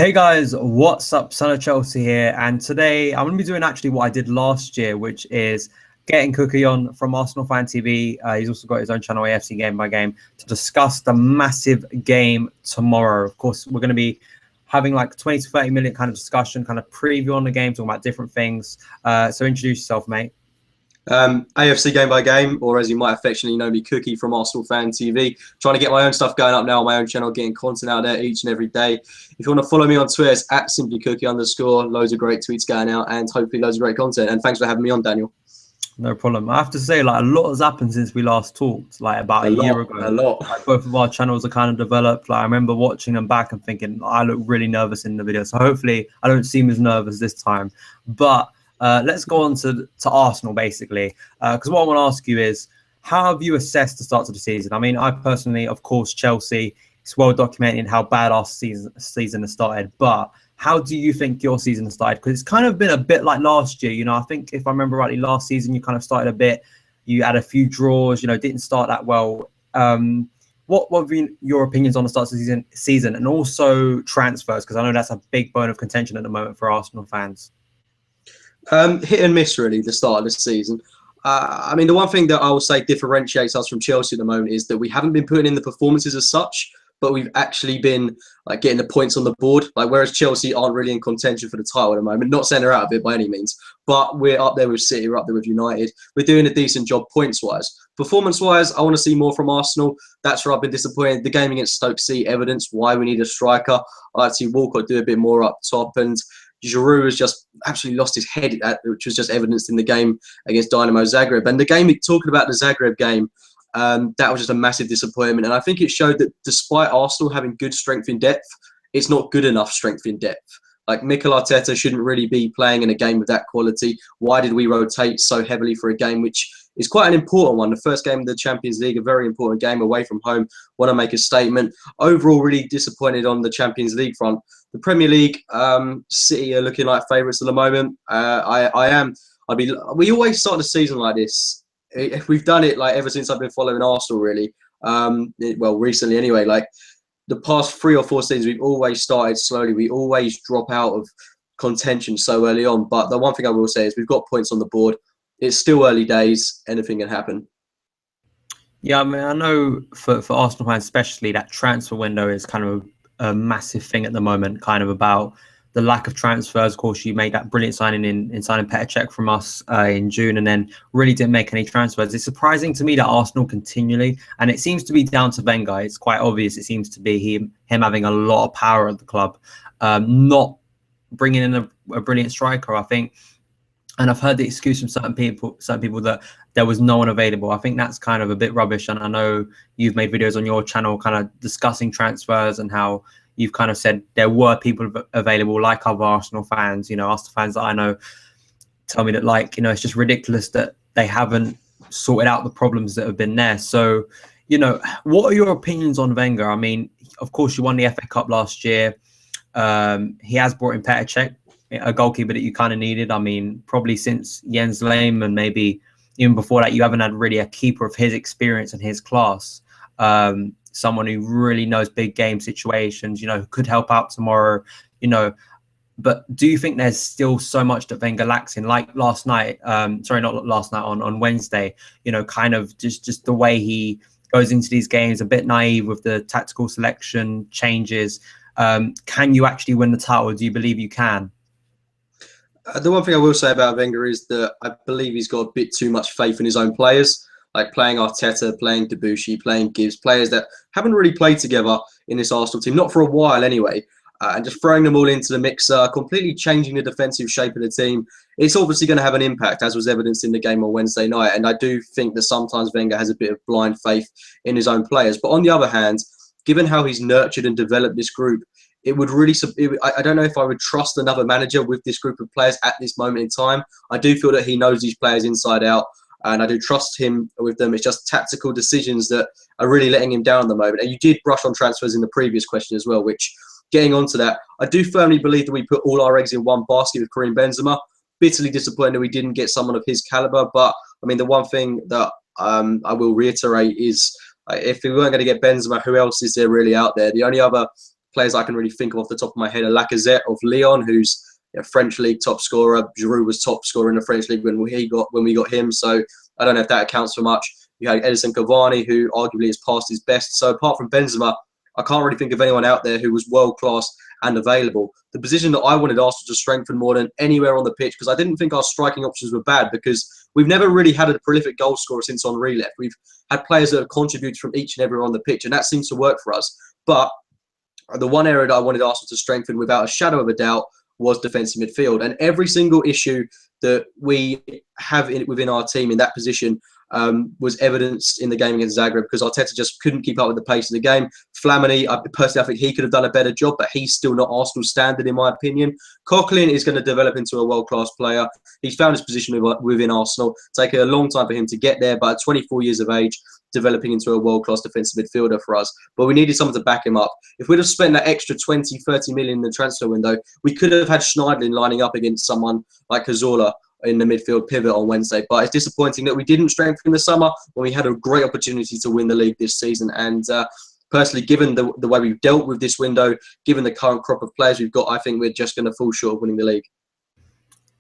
Hey guys, what's up? Son of Chelsea here, and today I'm going to be doing actually what I did last year, which is getting Cookie on from ArsenalFanTV. He's also got his own channel, AFCGameByGame, to discuss the massive game tomorrow. Of course, we're going to be having like 20 to 30 minute kind of discussion, kind of preview on the game, talking about different things. So introduce yourself, mate. AFC Game by Game, or as you might affectionately know me, Cookie from Arsenal Fan TV. Trying to get my own stuff going up now on my own channel, getting content out there each and every day. If you want to follow me on Twitter, it's at @simplycookie_. Loads of great tweets going out and hopefully loads of great content. And thanks for having me on, Daniel. No problem. I have to say, like, a lot has happened since we last talked, like about a year ago. A lot. Like, both of our channels are kind of developed. Like, I remember watching them back and thinking, I look really nervous in the video. So hopefully I don't seem as nervous this time. But let's go on to Arsenal, basically. Because what I want to ask you is, how have you assessed the start of the season? I mean, I personally, of course, Chelsea, it's well documented how bad our season has started. But how do you think your season has started? Because it's kind of been a bit like last year. You know, I think if I remember rightly, last season you kind of started a bit. You had a few draws. You know, didn't start that well. What have been your opinions on the start of the season, and also transfers? Because I know that's a big bone of contention at the moment for Arsenal fans. Hit and miss, really, the start of the season. I mean, the one thing that I will say differentiates us from Chelsea at the moment is that we haven't been putting in the performances as such, but we've actually been like getting the points on the board. Like, whereas Chelsea aren't really in contention for the title at the moment. Not saying they're out of it by any means, but we're up there with City, we're up there with United. We're doing a decent job points-wise. Performance-wise, I want to see more from Arsenal. That's where I've been disappointed. The game against Stoke City evidence why we need a striker. I like to see Walcott do a bit more up top, and Giroud has just absolutely lost his head, which was just evidenced in the game against Dynamo Zagreb. And the game, talking about the Zagreb game, that was just a massive disappointment. And I think it showed that despite Arsenal having good strength in depth, it's not good enough strength in depth. Like, Mikel Arteta shouldn't really be playing in a game of that quality. Why did we rotate so heavily for a game which is quite an important one? The first game of the Champions League, a very important game away from home. Want to make a statement. Overall, really disappointed on the Champions League front. The Premier League, City are looking like favourites at the moment. We always start the season like this. If we've done it like ever since I've been following Arsenal, really. Well, recently anyway. Like, the past 3 or 4 seasons, we've always started slowly. We always drop out of contention so early on. But the one thing I will say is we've got points on the board. It's still early days. Anything can happen. Yeah, I mean, I know for Arsenal fans especially, that transfer window is kind of a massive thing at the moment, kind of about the lack of transfers. Of course, you made that brilliant signing in signing Petr Cech from us in June, and then really didn't make any transfers. It's surprising to me that Arsenal continually, and it seems to be down to Wenger. It's quite obvious. It seems to be him having a lot of power at the club, not bringing in a brilliant striker, I think. And I've heard the excuse from certain people that there was no one available. I think that's kind of a bit rubbish. And I know you've made videos on your channel kind of discussing transfers and how you've kind of said there were people available, like other Arsenal fans. You know, Arsenal fans that I know tell me that, like, you know, it's just ridiculous that they haven't sorted out the problems that have been there. So, you know, what are your opinions on Wenger? I mean, of course, you won the FA Cup last year. He has brought in Petr Cech, a goalkeeper that you kind of needed. I mean, probably since Jens Lehmann, maybe even before that, you haven't had really a keeper of his experience and his class. Someone who really knows big game situations, you know, who could help out tomorrow, you know. But do you think there's still so much that Wenger lacks in? Like last night, sorry, not last night, on Wednesday, you know, kind of just the way he goes into these games, a bit naive with the tactical selection changes. Can you actually win the title? Do you believe you can? The one thing I will say about Wenger is that I believe he's got a bit too much faith in his own players, like playing Arteta, playing Debuchy, playing Gibbs, players that haven't really played together in this Arsenal team, not for a while anyway, and just throwing them all into the mixer, completely changing the defensive shape of the team. It's obviously going to have an impact, as was evidenced in the game on Wednesday night, and I do think that sometimes Wenger has a bit of blind faith in his own players. But on the other hand, given how he's nurtured and developed this group, it would really, I don't know if I would trust another manager with this group of players at this moment in time. I do feel that he knows these players inside out, and I do trust him with them. It's just tactical decisions that are really letting him down at the moment. And you did brush on transfers in the previous question as well, which, getting onto that, I do firmly believe that we put all our eggs in one basket with Karim Benzema. Bitterly disappointed we didn't get someone of his caliber. But, I mean, the one thing that I will reiterate is if we weren't going to get Benzema, who else is there really out there? The only other players I can really think of off the top of my head are Lacazette of Lyon, who's French league top scorer. Giroud was top scorer in the French league when we got him. So I don't know if that accounts for much. You had Edison Cavani, who arguably has passed his best. So apart from Benzema, I can't really think of anyone out there who was world class and available. The position that I wanted Arsenal to strengthen more than anywhere on the pitch, because I didn't think our striking options were bad, because we've never really had a prolific goal scorer since Henry left. We've had players that have contributed from each and everywhere on the pitch, and that seems to work for us. But the one area that I wanted Arsenal to strengthen without a shadow of a doubt was defensive midfield. And every single issue that we have within our team in that position was evidenced in the game against Zagreb, because Arteta just couldn't keep up with the pace of the game. Flamini, I think he could have done a better job, but he's still not Arsenal standard, in my opinion. Coquelin is going to develop into a world-class player. He's found his position within Arsenal. Taken a long time for him to get there, but at 24 years of age, developing into a world-class defensive midfielder for us. But we needed someone to back him up. If we'd have spent that extra 20, 30 million in the transfer window, we could have had Schneiderlin lining up against someone like Cazorla in the midfield pivot on Wednesday. But it's disappointing that we didn't strengthen in the summer when we had a great opportunity to win the league this season. And personally, given the way we've dealt with this window, given the current crop of players we've got, I think we're just going to fall short of winning the league.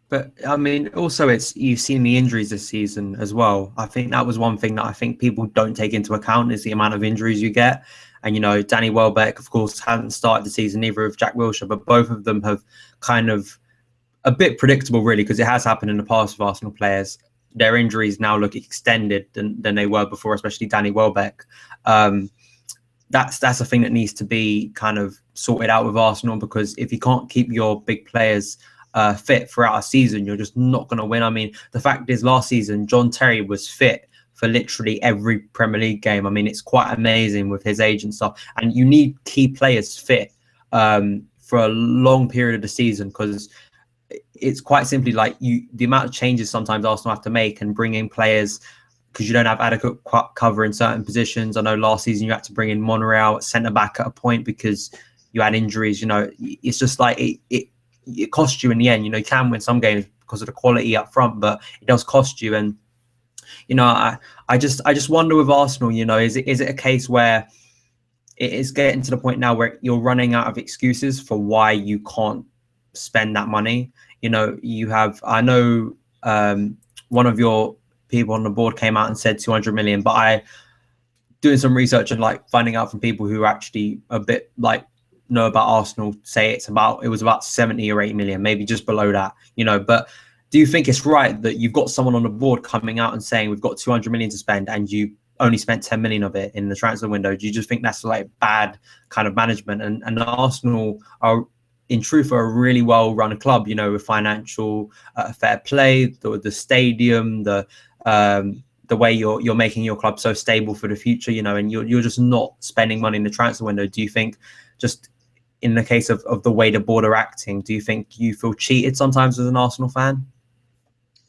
But I mean, also you've seen the injuries this season as well. I think that was one thing that I think people don't take into account, is the amount of injuries you get. And, Danny Welbeck, of course, hasn't started the season, neither of Jack Wilshere, but both of them have kind of a bit predictable, really, because it has happened in the past with Arsenal players. Their injuries now look extended than they were before, especially Danny Welbeck. That's a thing that needs to be kind of sorted out with Arsenal, because if you can't keep your big players fit throughout a season, you're just not going to win. I mean, the fact is, last season, John Terry was fit for literally every Premier League game. I mean, it's quite amazing with his age and stuff. And you need key players fit for a long period of the season, because it's quite simply like the amount of changes sometimes Arsenal have to make and bring in players because you don't have adequate cover in certain positions. I know last season you had to bring in Monreal at centre-back at a point because you had injuries. It's just like it costs you in the end. You can win some games because of the quality up front, but it does cost you. And I just wonder with Arsenal, is it a case where it is getting to the point now where you're running out of excuses for why you can't spend that money? I know one of your people on the board came out and said 200 million, but I doing some research and finding out from people who actually a bit know about Arsenal say it was about 70 or 80 million, maybe just below that, but do you think it's right that you've got someone on the board coming out and saying we've got 200 million to spend and you only spent 10 million of it in the transfer window? Do you just think that's bad kind of management? And Arsenal are in truth are a really well run club, with financial fair play, the stadium, the way you're making your club so stable for the future, and you're just not spending money in the transfer window. Do you think, just in the case of the way the board are acting, do you think you feel cheated sometimes as an Arsenal fan?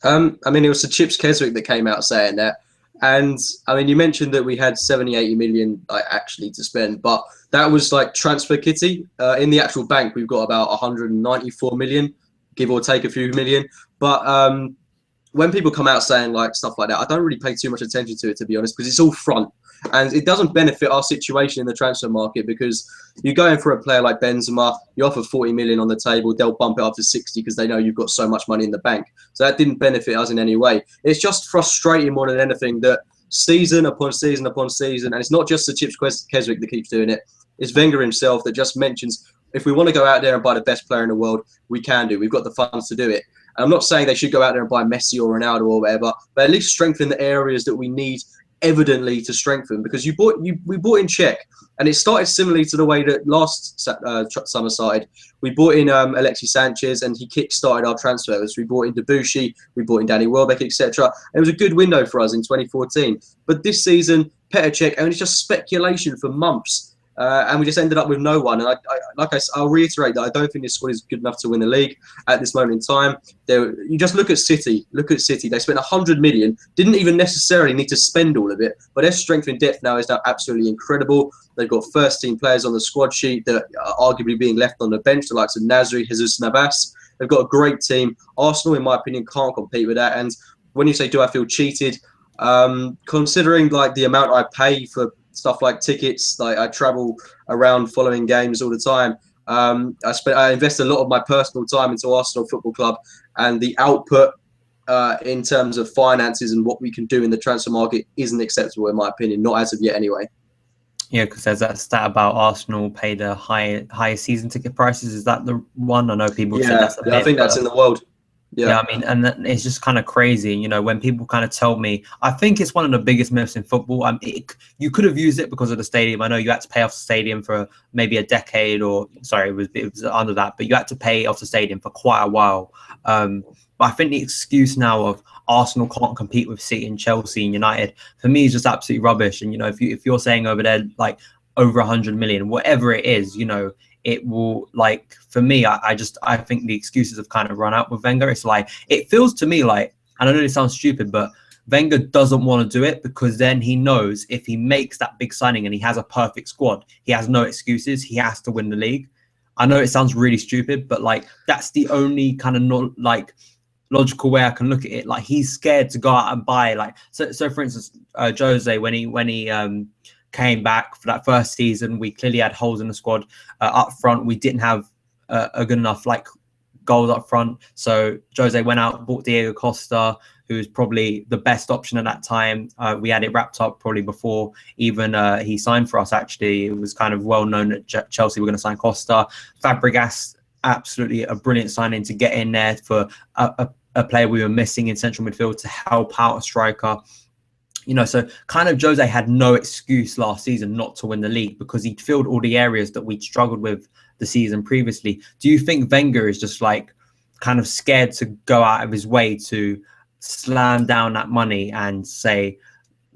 I mean, it was the Chips Keswick that came out saying that. And I mean, you mentioned that we had 70, 80 million actually to spend, but that was transfer kitty. In the actual bank, we've got about 194 million, give or take a few million. But when people come out saying stuff like that, I don't really pay too much attention to it, to be honest, because it's all front. And it doesn't benefit our situation in the transfer market, because you go in for a player like Benzema, you offer 40 million on the table, they'll bump it up to 60 because they know you've got so much money in the bank. So that didn't benefit us in any way. It's just frustrating more than anything that season upon season upon season, and it's not just the Chips Keswick that keeps doing it, it's Wenger himself that just mentions, if we want to go out there and buy the best player in the world, we can do. We've got the funds to do it. And I'm not saying they should go out there and buy Messi or Ronaldo or whatever, but at least strengthen the areas that we need evidently to strengthen, because we bought in Czech, and it started similarly to the way that last summer started. We bought in Alexis Sanchez, and he kick-started our transfers. We bought in Debussy, we bought in Danny Welbeck, etc. It was a good window for us in 2014. But this season, Petr Cech, and it's just speculation for months. And we just ended up with no one. And I'll reiterate that I don't think this squad is good enough to win the league at this moment in time. You just look at City. They spent 100 million, didn't even necessarily need to spend all of it, but their strength in depth now is now absolutely incredible. They've got first-team players on the squad sheet that are arguably being left on the bench, the likes of Nasri, Jesus Navas. They've got a great team. Arsenal, in my opinion, can't compete with that. And when you say, do I feel cheated? Considering the amount I pay for stuff like tickets. Like I travel around following games all the time. I invest a lot of my personal time into Arsenal Football Club, and the output in terms of finances and what we can do in the transfer market isn't acceptable in my opinion, not as of yet anyway. Yeah, because there's that stat about Arsenal pay the higher season ticket prices. Is that the one? I know people have said that's a myth, I think that's in the world. Yeah, I mean, and it's just kind of crazy, you know, when people kind of tell me, I think it's one of the biggest myths in football. You could have used it because of the stadium. I know you had to pay off the stadium for maybe a decade, or sorry, it was under that, but you had to pay off the stadium for quite a while. But I think the excuse now of Arsenal can't compete with City and Chelsea and United, for me, is just absolutely rubbish. And, you know, if you're saying over there, like over 100 million, whatever it is, you know, it will, like, for me, I think the excuses have kind of run out with Wenger. It's like, it feels to me like, and I know this sounds stupid, but Wenger doesn't want to do it because then he knows if he makes that big signing and he has a perfect squad, he has no excuses. He has to win the league. I know it sounds really stupid, but like, that's the only kind of not like logical way I can look at it. Like, he's scared to go out and buy, like, so for instance, Jose, when he came back for that first season, we clearly had holes in the squad up front. We didn't have a good enough like goals up front. So Jose went out, bought Diego Costa, who was probably the best option at that time. We had it wrapped up probably before even he signed for us. Actually, it was kind of well known that Chelsea were going to sign Costa. Fabregas, absolutely a brilliant signing to get in there for a player we were missing in central midfield to help out a striker. You know, so kind of Jose had no excuse last season not to win the league because he'd filled all the areas that we'd struggled with the season previously. Do you think Wenger is just like kind of scared to go out of his way to slam down that money and say,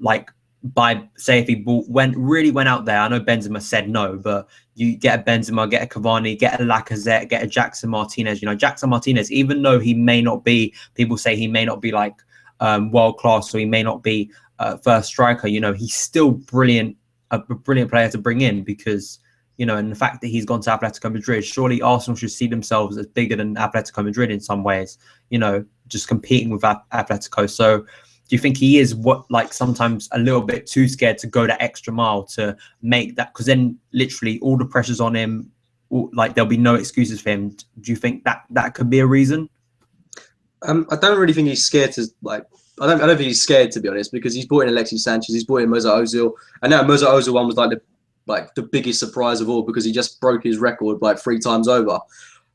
like, if he went out there? I know Benzema said no, but you get a Benzema, get a Cavani, get a Lacazette, get a Jackson Martinez. You know, Jackson Martinez, even though he may not be, people say he may not be like world class, or he may not be first striker, you know, he's still brilliant, a brilliant player to bring in because, you know, and the fact that he's gone to Atletico Madrid, surely Arsenal should see themselves as bigger than Atletico Madrid in some ways, you know, just competing with Atletico. So do you think he is sometimes a little bit too scared to go that extra mile to make that? Because then literally all the pressure's on him, like there'll be no excuses for him. Do you think that could be a reason? I don't really think he's scared to I don't think he's scared, to be honest, because he's brought in Alexis Sanchez, he's brought in Mesut Ozil, and now Mesut Ozil one was like the biggest surprise of all because he just broke his record like 3 times over.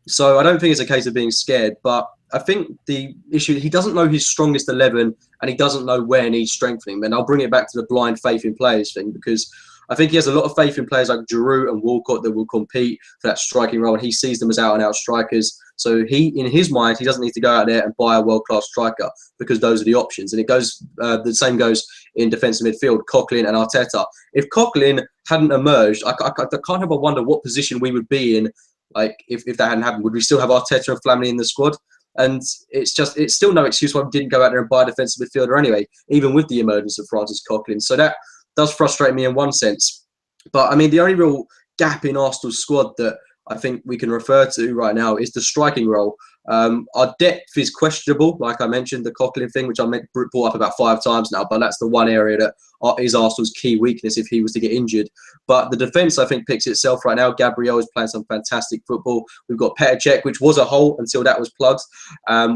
So I don't think it's a case of being scared, but I think the issue, he doesn't know his strongest 11 and he doesn't know where needs strengthening. And I'll bring it back to the blind faith in players thing, because I think he has a lot of faith in players like Giroud and Walcott that will compete for that striking role, and he sees them as out-and-out strikers. So in his mind, he doesn't need to go out there and buy a world-class striker because those are the options. And it goes the same goes in defensive midfield, Coquelin and Arteta. If Coquelin hadn't emerged, I can't help but wonder what position we would be in. Like if that hadn't happened, would we still have Arteta and Flamini in the squad? And it's still no excuse why we didn't go out there and buy a defensive midfielder anyway, even with the emergence of Francis Coquelin. So that does frustrate me in one sense. But I mean, the only real gap in Arsenal's squad that I think we can refer to right now is the striking role. Our depth is questionable, like I mentioned, the Coquelin thing, which I brought up about 5 times now, but that's the one area that is Arsenal's key weakness if he was to get injured. But the defence, I think, picks itself right now. Gabriel is playing some fantastic football. We've got Petr Cech, which was a hole until that was plugged.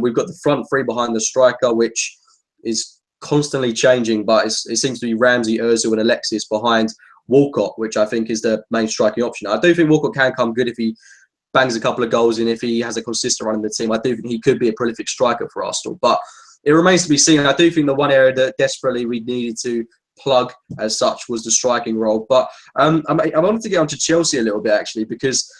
We've got the front three behind the striker, which is constantly changing, but it seems to be Ramsey, Ozil and Alexis behind Walcott, which I think is the main striking option. I do think Walcott can come good if he bangs a couple of goals in, if he has a consistent run in the team. I do think he could be a prolific striker for Arsenal, but it remains to be seen. I do think the one area that desperately we needed to plug as such was the striking role. But I wanted to get onto Chelsea a little bit, actually, because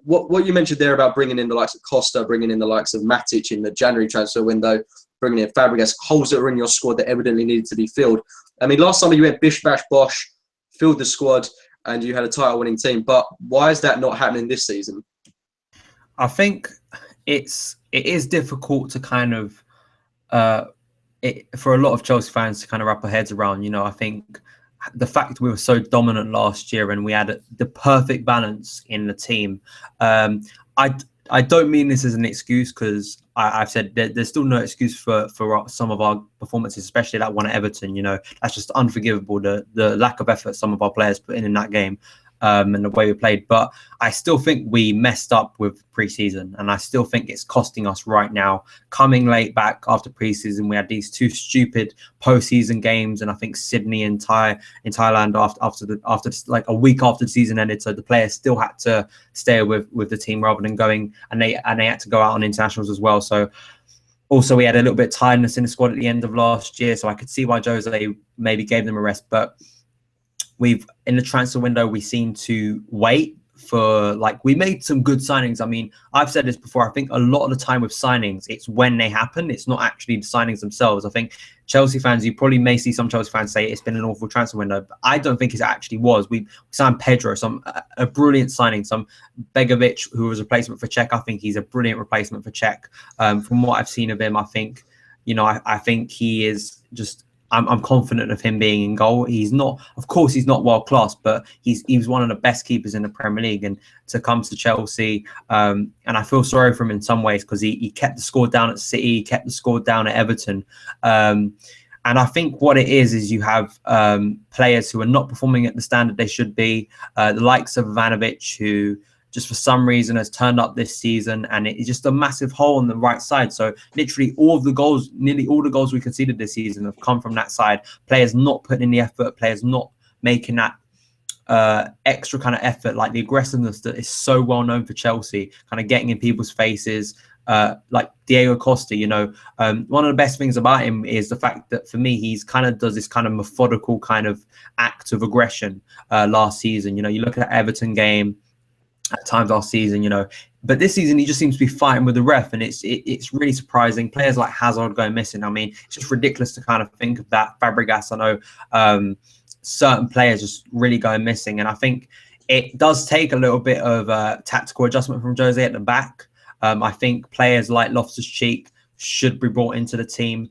what you mentioned there about bringing in the likes of Costa, bringing in the likes of Matic in the January transfer window, bringing in Fabregas, holes that are in your squad that evidently needed to be filled. I mean, last summer you went bish, bash, bosh, filled the squad, and you had a title-winning team. But why is that not happening this season? I think it is difficult to kind of for a lot of Chelsea fans to kind of wrap our heads around. You know, I think the fact we were so dominant last year and we had the perfect balance in the team. I don't mean this as an excuse, because I've said there's still no excuse for some of our performances, especially that one at Everton. You know, that's just unforgivable. The lack of effort some of our players put in that game, and the way we played. But I still think we messed up with preseason, and I still think it's costing us right now. Coming late back after preseason, we had these two stupid postseason games, and I think Sydney and Thailand after like a week after the season ended. So the players still had to stay with the team rather than going, and they had to go out on internationals as well. So also we had a little bit of tiredness in the squad at the end of last year, so I could see why Jose maybe gave them a rest. But in the transfer window, we seem to wait for, like, we made some good signings. I mean, I've said this before. I think a lot of the time with signings, it's when they happen. It's not actually the signings themselves. I think Chelsea fans, you probably may see some Chelsea fans say it's been an awful transfer window, but I don't think it actually was. We signed Pedro, a brilliant signing. Some Begovic, who was a replacement for Cech. I think he's a brilliant replacement for Cech. From what I've seen of him, I think, I think he is just. I'm confident of him being in goal. He's not, of course, he's not world class, but he was one of the best keepers in the Premier League. And to come to Chelsea, and I feel sorry for him in some ways, because he kept the score down at City, he kept the score down at Everton. And I think what it is you have players who are not performing at the standard they should be. The likes of Ivanovic, who just for some reason has turned up this season, and it's just a massive hole on the right side. So literally nearly all the goals we conceded this season have come from that side. Players not putting in the effort, players not making that extra kind of effort, like the aggressiveness that is so well known for Chelsea, kind of getting in people's faces. Like Diego Costa, one of the best things about him is the fact that for me, he's kind of does this kind of methodical kind of act of aggression last season. You look at that Everton game, at times last season, but this season he just seems to be fighting with the ref, and it's really surprising. Players like Hazard going missing. I mean, it's just ridiculous to kind of think of that. Fabregas, I know certain players just really going missing, and I think it does take a little bit of tactical adjustment from Jose at the back. I think players like Loftus-Cheek should be brought into the team.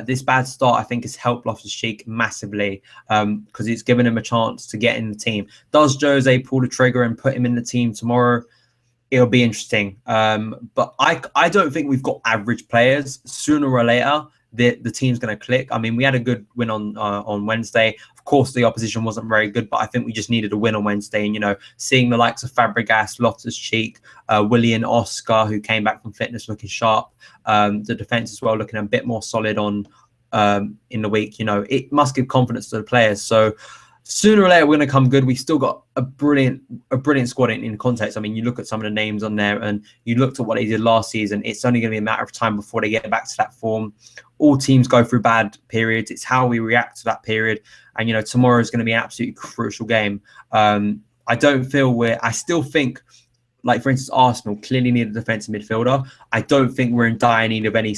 This bad start, I think, has helped Loftus-Cheek massively, because it's given him a chance to get in the team. Does Jose pull the trigger and put him in the team tomorrow? It'll be interesting. But I don't think we've got average players. Sooner or later, the team's going to click. I mean, we had a good win on Wednesday. Of course, the opposition wasn't very good, but I think we just needed a win on Wednesday. And, seeing the likes of Fabregas, Loftus-Cheek, Willian, Oscar, who came back from fitness looking sharp, the defence as well looking a bit more solid in the week, it must give confidence to the players. So sooner or later, we're going to come good. We've still got a brilliant squad in context. I mean, you look at some of the names on there, and you looked at what they did last season. It's only going to be a matter of time before they get back to that form. All teams go through bad periods. It's how we react to that period. And, tomorrow is going to be an absolutely crucial game. I still think, like, for instance, Arsenal clearly need a defensive midfielder. I don't think we're in dire need of any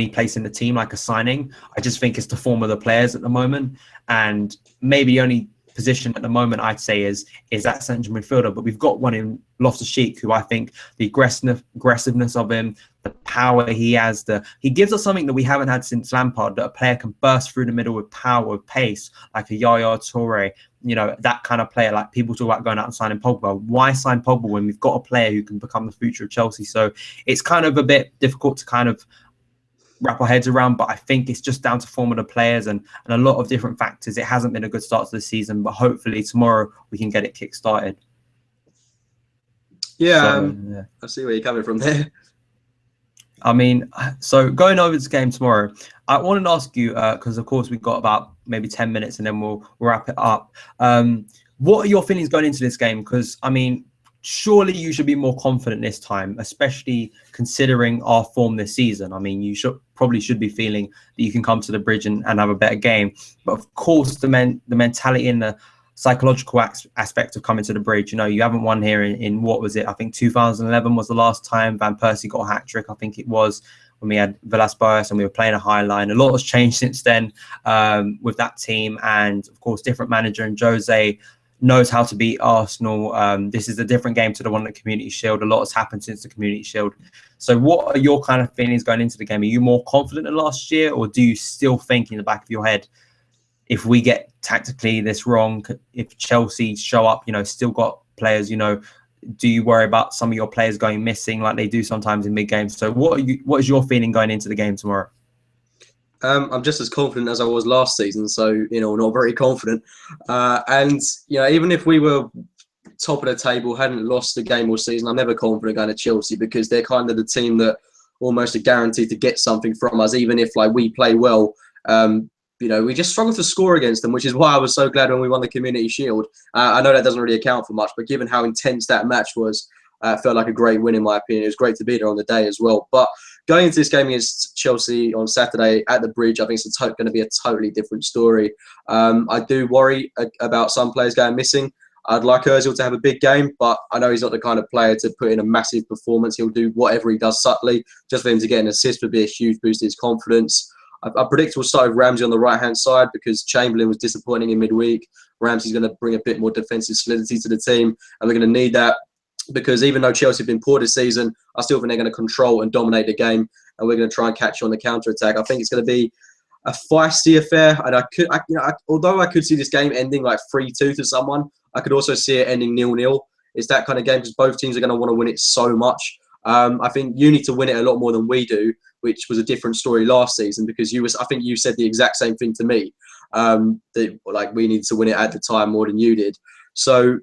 place in the team, like a signing. I just think it's the form of the players at the moment, and maybe the only position at the moment I'd say is that central midfielder. But we've got one in Loftus-Cheek, who I think the aggressiveness of him, the power he has, he gives us something that we haven't had since Lampard, that a player can burst through the middle with power, with pace, like a Yaya Toure, that kind of player. Like, people talk about going out and signing Pogba. Why sign Pogba when we've got a player who can become the future of Chelsea? So it's kind of a bit difficult to kind of wrap our heads around, but I think it's just down to form of the players and a lot of different factors. It hasn't been a good start to the season, but hopefully tomorrow we can get it kick-started. Yeah, I see where you're coming from there. I mean, so going over this game tomorrow, I wanted to ask you, because of course we've got about maybe 10 minutes and then we'll wrap it up. What are your feelings going into this game? Because, I mean, surely you should be more confident this time, especially considering our form this season. I mean, you probably should be feeling that you can come to the Bridge and have a better game. But of course, the mentality and the psychological aspect of coming to the Bridge, you haven't won here in what was it? I think 2011 was the last time Van Persie got a hat-trick. I think it was when we had Villas-Boas and we were playing a high line. A lot has changed since then with that team. And of course, different manager, and Jose knows how to beat Arsenal. This is a different game to the one at Community Shield. A lot has happened since the Community Shield. So what are your kind of feelings going into the game? Are you more confident than last year, or do you still think in the back of your head, if we get tactically this wrong, if Chelsea show up, still got players, do you worry about some of your players going missing like they do sometimes in big games? So what is your feeling going into the game tomorrow? I'm just as confident as I was last season, so not very confident. And even if we were top of the table, hadn't lost the game all season, I'm never confident going to Chelsea because they're kind of the team that almost are guaranteed to get something from us, even if we play well. We just struggle to score against them, which is why I was so glad when we won the Community Shield. I know that doesn't really account for much, but given how intense that match was, it felt like a great win in my opinion. It was great to be there on the day as well. But going into this game against Chelsea on Saturday at the Bridge, I think it's going to be a totally different story. I do worry about some players going missing. I'd like Ozil to have a big game, but I know he's not the kind of player to put in a massive performance. He'll do whatever he does subtly. Just for him to get an assist would be a huge boost to his confidence. I predict we'll start with Ramsey on the right-hand side because Chamberlain was disappointing in midweek. Ramsey's going to bring a bit more defensive solidity to the team, and we're going to need that because even though Chelsea have been poor this season, I still think they're going to control and dominate the game, and we're going to try and catch you on the counter-attack. I think it's going to be a feisty affair, and although I could see this game ending like 3-2 to someone, I could also see it ending 0-0. It's that kind of game because both teams are going to want to win it so much. I think you need to win it a lot more than we do, which was a different story last season because I think you said the exact same thing to me. That we needed to win it at the time more than you did. So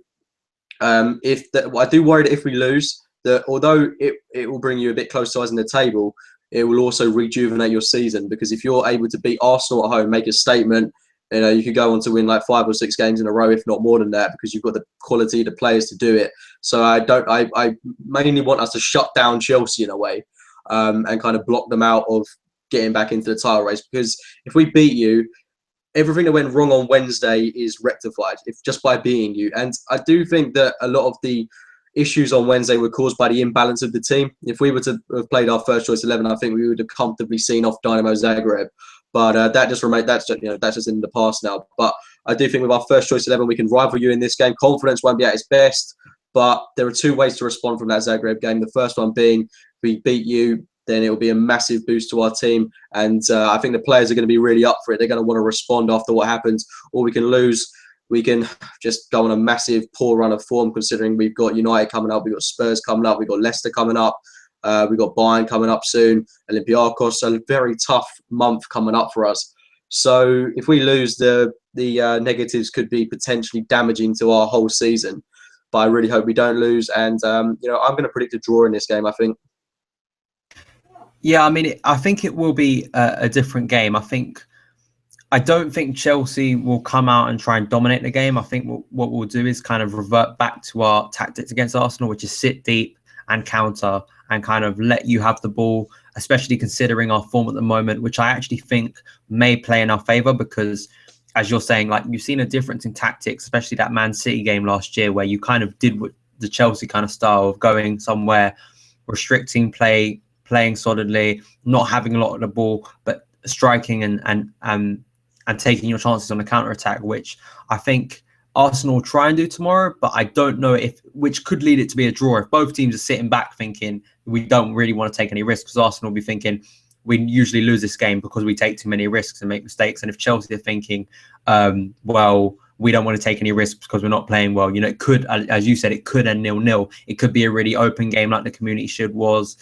I do worry that if we lose, that although it will bring you a bit close to us in the table, it will also rejuvenate your season because if you're able to beat Arsenal at home, make a statement, you could go on to win like 5 or 6 games in a row, if not more than that, because you've got the quality, the players to do it. So I mainly want us to shut down Chelsea in a way, and kind of block them out of getting back into the title race. Because if we beat you, everything that went wrong on Wednesday is rectified just by beating you. And I do think that a lot of the issues on Wednesday were caused by the imbalance of the team. If we were to have played our first choice 11, I think we would have comfortably seen off Dynamo Zagreb. But that's just in the past now. But I do think with our first choice 11, we can rival you in this game. Confidence won't be at its best, but there are 2 ways to respond from that Zagreb game. The first one being, if we beat you, then it will be a massive boost to our team. And I think the players are going to be really up for it. They're going to want to respond after what happens. Or we can lose. We can just go on a massive poor run of form, considering we've got United coming up, we've got Spurs coming up, we've got Leicester coming up, we've got Bayern coming up soon, Olympiacos. So a very tough month coming up for us. So if we lose, the negatives could be potentially damaging to our whole season. But I really hope we don't lose. And I'm going to predict a draw in this game, I think. Yeah, I mean, I think it will be a different game. I don't think Chelsea will come out and try and dominate the game. I think what we'll do is kind of revert back to our tactics against Arsenal, which is sit deep and counter and kind of let you have the ball, especially considering our form at the moment, which I actually think may play in our favour because, as you're saying, you've seen a difference in tactics, especially that Man City game last year where you kind of did what the Chelsea kind of style of going somewhere, restricting play, playing solidly, not having a lot of the ball, but striking and taking your chances on the counter-attack, which I think Arsenal will try and do tomorrow, but I don't know which could lead it to be a draw. If both teams are sitting back thinking we don't really want to take any risks, because Arsenal will be thinking we usually lose this game because we take too many risks and make mistakes. And if Chelsea are thinking, well, we don't want to take any risks because we're not playing well, it could, as you said, it could end 0-0. It could be a really open game like the Community Shield was,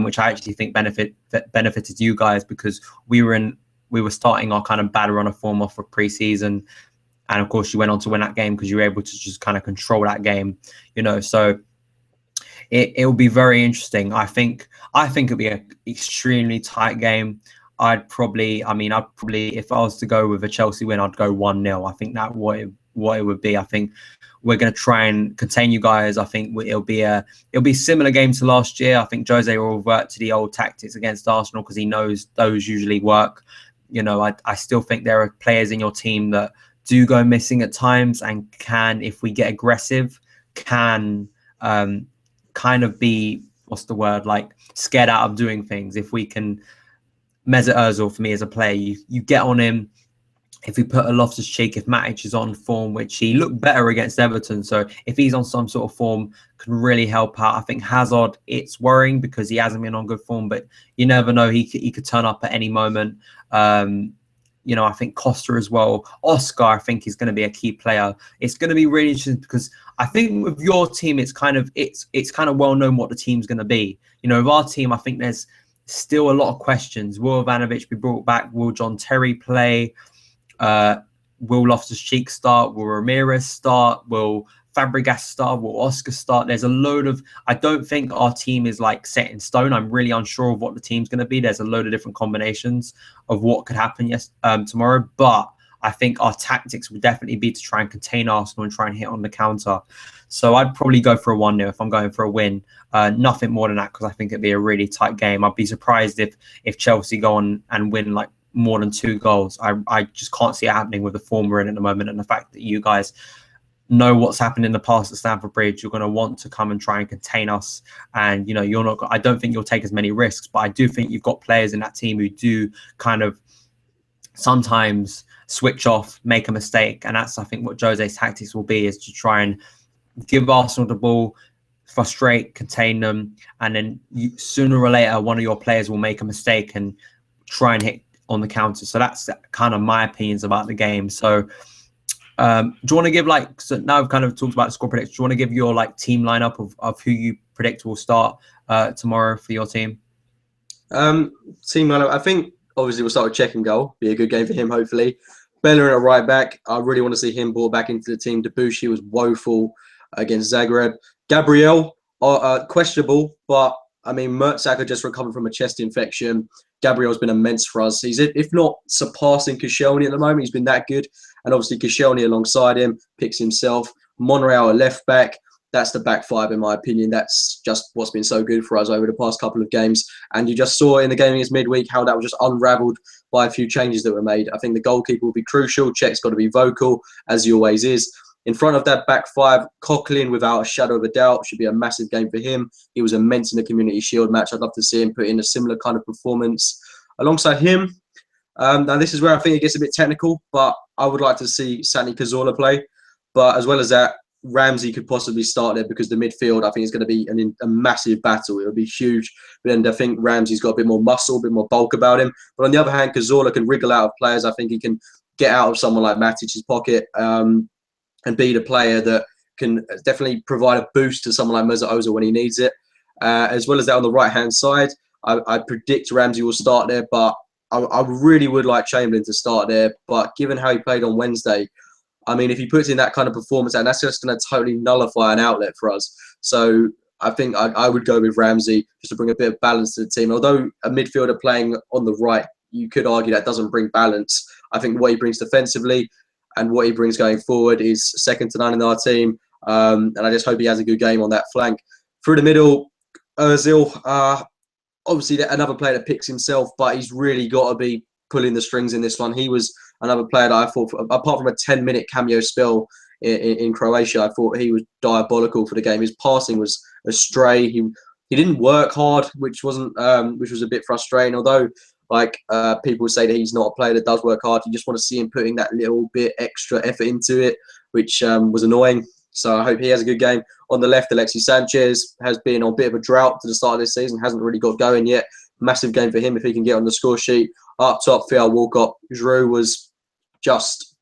which I actually think benefited you guys because we were starting our kind of bad run of form off of pre-season. And of course, you went on to win that game because you were able to just kind of control that game, So it will be very interesting. I think it'll be an extremely tight game. I'd probably, if I was to go with a Chelsea win, I'd go 1-0. I think that what it would be. I think we're going to try and contain you guys. I think it'll be a similar game to last year. I think Jose will revert to the old tactics against Arsenal because he knows those usually work. I still think there are players in your team that do go missing at times and can, if we get aggressive, can kind of be, scared out of doing things. If we can, Mesut Ozil, for me as a player, you get on him. If we put a Loftus-Cheek, if Matic is on form, which he looked better against Everton, so if he's on some sort of form, can really help out. I think Hazard, it's worrying because he hasn't been on good form, but you never know. He could turn up at any moment. You know, I think Costa as well. Oscar, I think, is going to be a key player. It's going to be really interesting because I think with your team, it's kind of well known what the team's going to be. You know, with our team, I think there's still a lot of questions. Will Ivanovic be brought back? Will John Terry play? Will Loftus-Cheek start? Will Ramirez start? Will Fabregas start? Will Oscar start? There's a load of... I don't think our team is like set in stone. I'm really unsure of what the team's going to be. There's a load of different combinations of what could happen tomorrow. But I think our tactics would definitely be to try and contain Arsenal and try and hit on the counter. So I'd probably go for a 1-0 if I'm going for a win. Nothing more than that, because I think it'd be a really tight game. I'd be surprised if Chelsea go on and win like more than 2 goals. I just can't see it happening with the form we're in at the moment, and the fact that you guys know what's happened in the past at Stamford Bridge. You're going to want to come and try and contain us, and you know, you're not... I don't think you'll take as many risks, but I do think you've got players in that team who do kind of sometimes switch off, make a mistake, and that's, I think, what Jose's tactics will be, is to try and give Arsenal the ball, frustrate, contain them, and then sooner or later one of your players will make a mistake and try and hit on the counter. So that's kind of my opinions about the game. So do you want to give, like, so now I've kind of talked about the score predictions, do you want to give your like team lineup of who you predict will start tomorrow for your team? Team lineup, I think obviously we'll start with Czech in goal. Be a good game for him, hopefully. Bellerin at right back. I really want to see him brought back into the team. Debuchy was woeful against Zagreb. Gabriel, questionable, but I mean, Mertesacker just recovered from a chest infection. Gabriel's been immense for us. He's, if not surpassing Koscielny at the moment, he's been that good. And obviously Koscielny alongside him picks himself. Monreal at left back. That's the back 5 in my opinion. That's just what's been so good for us over the past couple of games. And you just saw in the game against midweek how that was just unravelled by a few changes that were made. I think the goalkeeper will be crucial. Czech's got to be vocal, as he always is. In front of that back 5, Coquelin, without a shadow of a doubt, should be a massive game for him. He was immense in the Community Shield match. I'd love to see him put in a similar kind of performance alongside him. Now, this is where I think it gets a bit technical, but I would like to see Santi Cazorla play. But as well as that, Ramsey could possibly start there, because the midfield, I think, is going to be a massive battle. It will be huge. But then I think Ramsey's got a bit more muscle, a bit more bulk about him. But on the other hand, Cazorla can wriggle out of players. I think he can get out of someone like Matic's pocket, and be the player that can definitely provide a boost to someone like Mesut Ozil when he needs it. As well as that, on the right-hand side, I predict Ramsey will start there, but I really would like Chamberlain to start there. But given how he played on Wednesday, I mean, if he puts in that kind of performance, and that's just going to totally nullify an outlet for us. So I think I would go with Ramsey just to bring a bit of balance to the team. Although a midfielder playing on the right, you could argue that doesn't bring balance. I think what he brings defensively and what he brings going forward is second to none in our team. And I just hope he has a good game on that flank. Through the middle, Ozil, obviously another player that picks himself, but he's really got to be pulling the strings in this one. He was another player that I thought, apart from a 10-minute cameo spell in Croatia, I thought he was diabolical for the game. His passing was astray. He didn't work hard, which was a bit frustrating. Although, like, people say that he's not a player that does work hard. You just want to see him putting that little bit extra effort into it, which was annoying. So I hope he has a good game. On the left, Alexis Sanchez has been on a bit of a drought to the start of this season, hasn't really got going yet. Massive game for him if he can get on the score sheet. Up top, Theo Walcott. Giroud was just...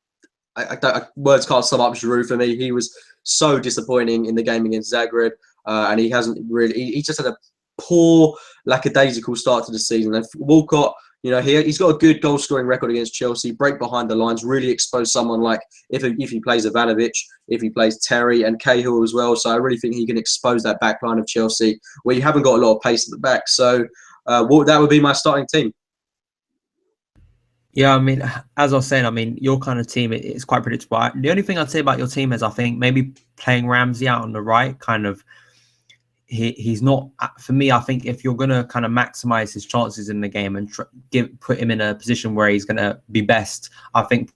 words can't sum up Giroud for me. He was so disappointing in the game against Zagreb, and he hasn't really... He just had a poor, lackadaisical start to the season. And Walcott, you know, he's got a good goal-scoring record against Chelsea, break behind the lines, really expose someone like if he plays Ivanovic, if he plays Terry and Cahill as well. So I really think he can expose that back line of Chelsea, where you haven't got a lot of pace at the back. So that would be my starting team. Yeah, I mean, as I was saying, I mean, your kind of team, it's quite predictable. The only thing I'd say about your team is I think maybe playing Ramsey out on the right, kind of, he's not, for me, I think if you're going to kind of maximize his chances in the game and put him in a position where he's going to be best, I think